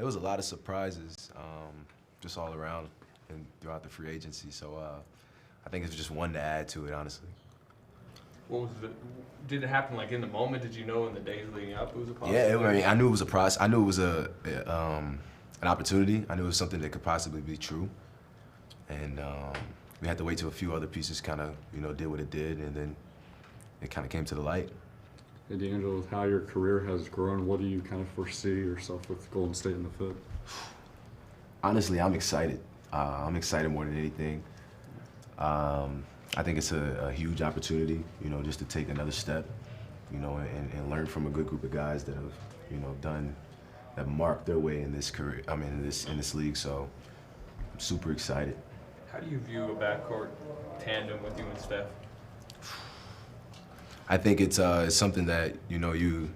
was a lot of surprises just all around and throughout the free agency. So I think it's just one to add to it, honestly. What was did it happen like in the moment? Did you know in the days leading up it was a Yeah, possibility? I mean, I knew it was a process. I knew it was an opportunity. I knew it was something that could possibly be true. And we had to wait till a few other pieces kind of, did what it did, and then it kind of came to the light. Hey, D'Angelo, with how your career has grown, what do you kind of foresee yourself with Golden State in the fit? Honestly, I'm excited. I'm excited more than anything. I think it's a huge opportunity, just to take another step, and learn from a good group of guys that have, that marked their way in this career. I mean, in this league. So I'm super excited. How do you view a backcourt tandem with you and Steph? I think it's something that you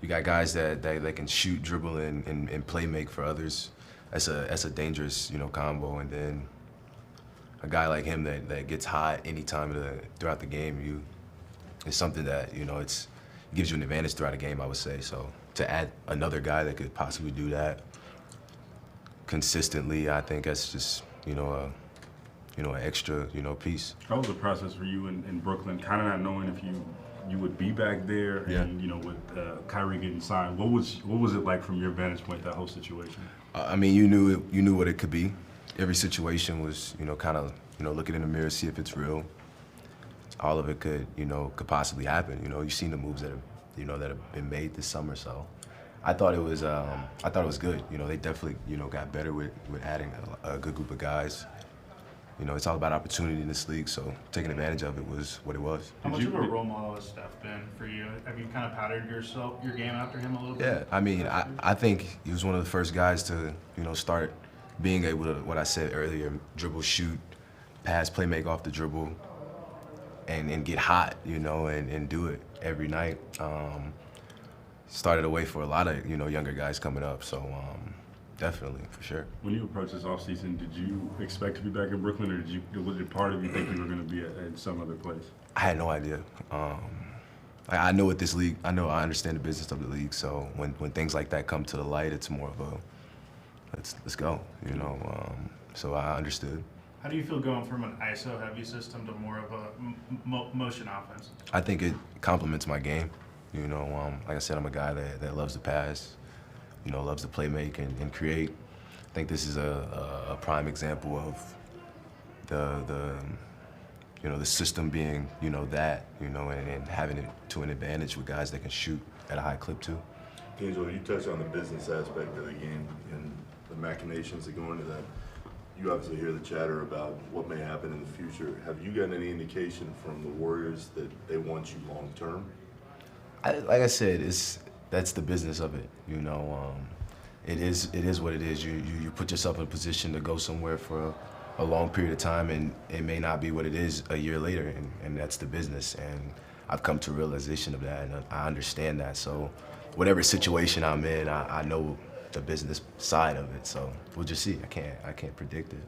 got guys that can shoot, dribble, and play make for others. That's a dangerous combo, and then a guy like him that gets hot anytime throughout the game, it's something that it gives you an advantage throughout a game, I would say. So to add another guy that could possibly do that consistently, I think that's just an extra piece. How was the process for you in Brooklyn, kind of not knowing if you would be back there, Yeah. and with Kyrie getting signed, what was it like from your vantage point, that whole situation? I mean, you knew what it could be. Every situation was, kind of, look it in the mirror, see if it's real. All of it could possibly happen. You've seen the moves that have been made this summer. So, I thought it was good. They definitely, got better with adding a good group of guys. It's all about opportunity in this league. So, taking advantage of it was what it was. How much of a role model has Steph been for you? Have you kind of patterned your game after him a little bit? Yeah, I mean, I think he was one of the first guys to, start being able to, what I said earlier, dribble, shoot, pass, play, make off the dribble, and get hot, and do it every night. Started a way for a lot of, younger guys coming up, so definitely, for sure. When you approached this offseason, did you expect to be back in Brooklyn, or was it part of you think you were going to be at some other place? I had no idea. I know what this league, I understand the business of the league, so when things like that come to the light, it's more of a, let's go, so I understood. How do you feel going from an ISO-heavy system to more of a motion offense? I think it complements my game. Like I said, I'm a guy that loves to pass, loves to play make and create. I think this is a prime example of the system being, that, and having it to an advantage with guys that can shoot at a high clip too. D'Angelo, you touched on the business aspect of the game and the machinations that go into that. You obviously hear the chatter about what may happen in the future. Have you gotten any indication from the Warriors that they want you long term? Like I said, that's the business of it. It is what it is. You put yourself in a position to go somewhere for a long period of time, and it may not be what it is a year later, and that's the business. And I've come to a realization of that, and I understand that. So whatever situation I'm in, I know the business side of it. So we'll just see. I can't predict it.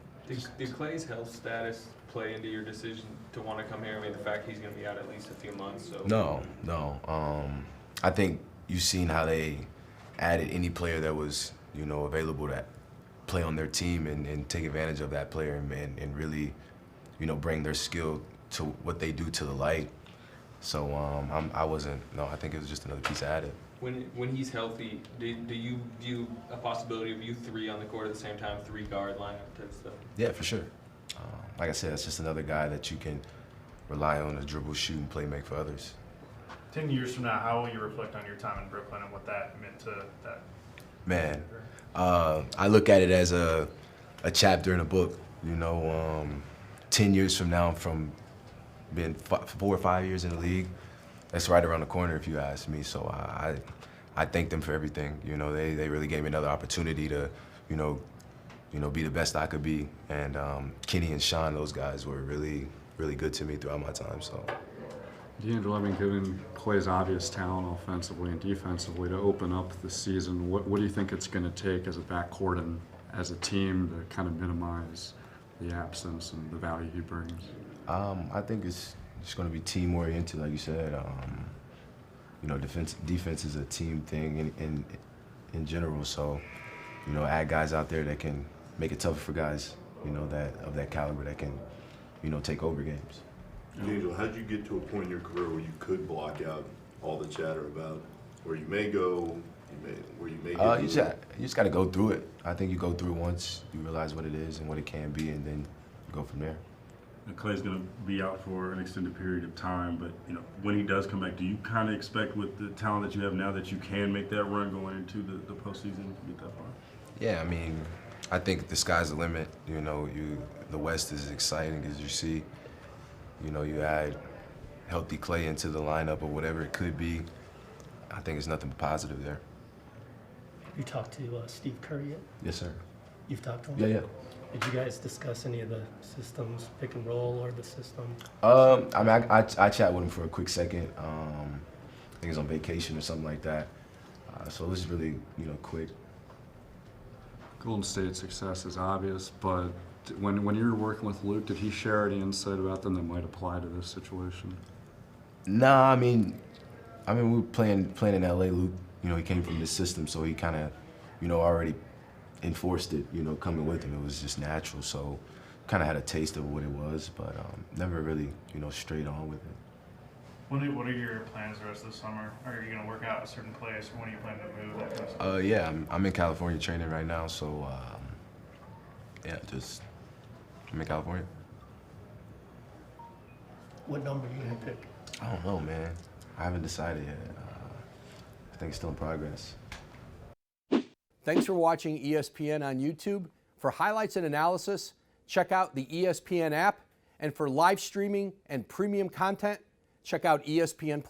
Did Clay's health status play into your decision to want to come here? I mean, the fact he's going to be out at least a few months. So No. I think you've seen how they added any player that was, available to play on their team and take advantage of that player and really, bring their skill to what they do to the light. So I think it was just another piece added. when he's healthy, do you view a possibility of you three on the court at the same time, 3-guard lineup type stuff? Yeah, for sure. Like I said, it's just another guy that you can rely on to dribble, shoot, and play make for others. 10 years from now, how will you reflect on your time in Brooklyn and what that meant to that? Man, I look at it as a chapter in a book. 10 years from now, from being 4 or 5 years in the league, that's right around the corner if you ask me. So I thank them for everything. They really gave me another opportunity to, be the best I could be. And Kenny and Sean, those guys were really, really good to me throughout my time. So. D'Angelo, given Clay's obvious talent offensively and defensively to open up the season, what do you think it's going to take as a backcourt and as a team to kind of minimize the absence and the value he brings? I think it's going to be team-oriented, like you said. Defense is a team thing in general, so you know, add guys out there that can make it tougher for guys, you know, that of that caliber that can, you know, take over games. D'Angelo, how'd you get to a point in your career where you could block out all the chatter about where you may go, where you may get You just got to go through it. I think you go through it once, you realize what it is and what it can be, and then you go from there. And Clay's going to be out for an extended period of time, but you know, when he does come back, do you kind of expect with the talent that you have now that you can make that run going into the postseason to get that far? Yeah, I mean, I think the sky's the limit. You know, the West is as exciting as you see. You know, you add healthy Clay into the lineup or whatever it could be. I think it's nothing but positive there. You talked to Steve Curry yet? Yes, sir. You've talked to him? Yeah, yeah. Did you guys discuss any of the systems, pick and roll, or the system? I mean, I chat with him for a quick second. I think he was on vacation or something like that. So it was really, you know, quick. Golden State's success is obvious, but when you were working with Luke, did he share any insight about them that might apply to this situation? Nah, I mean, we were playing in LA. Luke, you know, he came from this system, so he kind of, you know, already enforced it. You know, coming with him, it was just natural. So, kind of had a taste of what it was, but never really, you know, straight on with it. What are your plans the rest of the summer? Are you going to work out a certain place? When are you planning to move? That kind of stuff? Yeah, I'm in California training right now, so yeah, I'm in California. What number are you going to pick? I don't know, man. I haven't decided yet. I think it's still in progress. Thanks for watching ESPN on YouTube. For highlights and analysis, check out the ESPN app. And for live streaming and premium content, check out ESPN+.